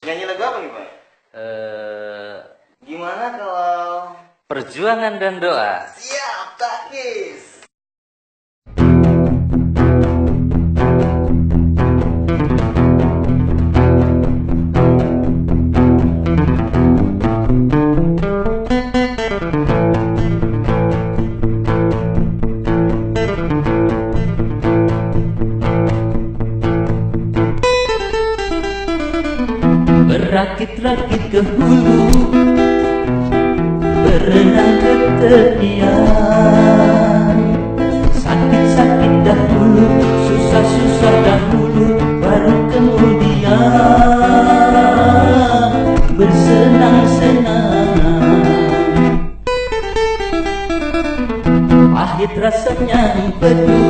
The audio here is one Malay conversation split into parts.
Nyanyi lagu apa nih, Pak? Gimana kalau Perjuangan dan Doa. siap, takis. Berakit-rakit ke hulu, berenang ke tepian. Sakit-sakit dahulu, susah-susah dahulu, baru kemudian bersenang-senang. Pahit rasanya empedu,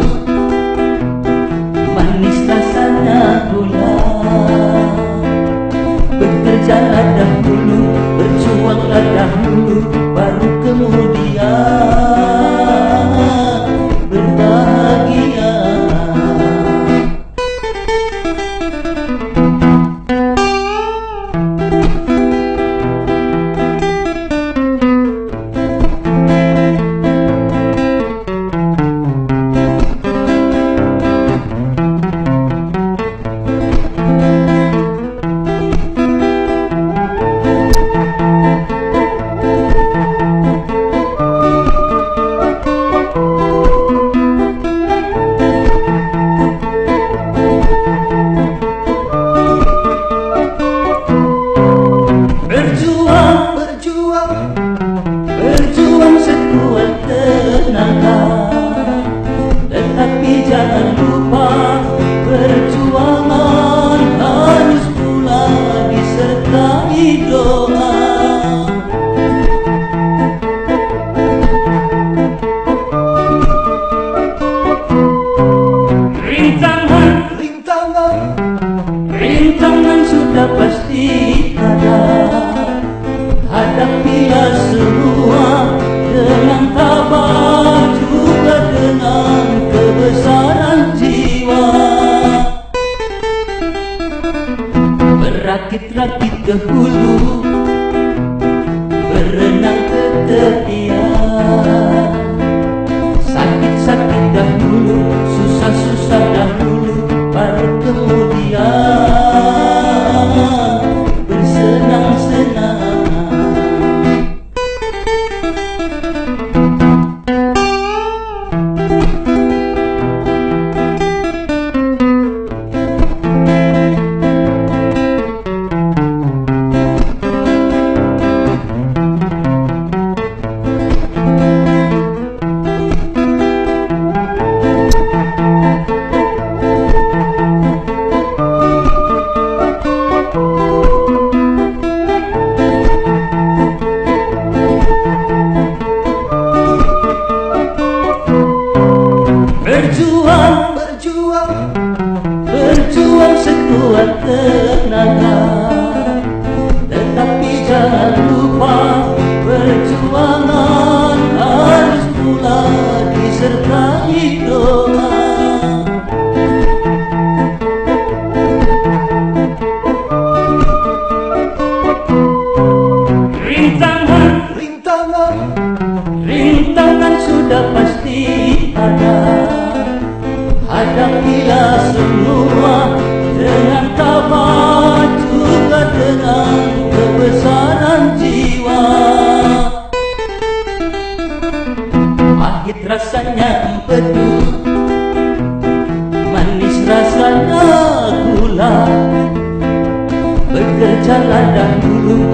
manis rasanya gula. Bekerjalah dahulu, berjuanglah dahulu, baru kemudian berbahagia. Berjuang sekuat tenaga, tetapi jangan lupa perjuangan harus pula disertai doa. Rintangan sudah pasti ada. Hadapilah semua dengan tabah, juga dengan kebesaran jiwa. Berakit-rakit ke hulu, berenang ke tepian. Sakit-sakit dahulu, susah-susah dahulu, baru kemudian bersenang-senang. Berjuang sekuat tenaga, tetapi jangan lupa perjuangan harus pula disertai doa. Rintangan sudah pasti ada. Hadapilah semua dengan tabah, juga dengan kebesaran jiwa. Pahit rasanya empedu, manis rasanya gula. Bekerjalah dahulu,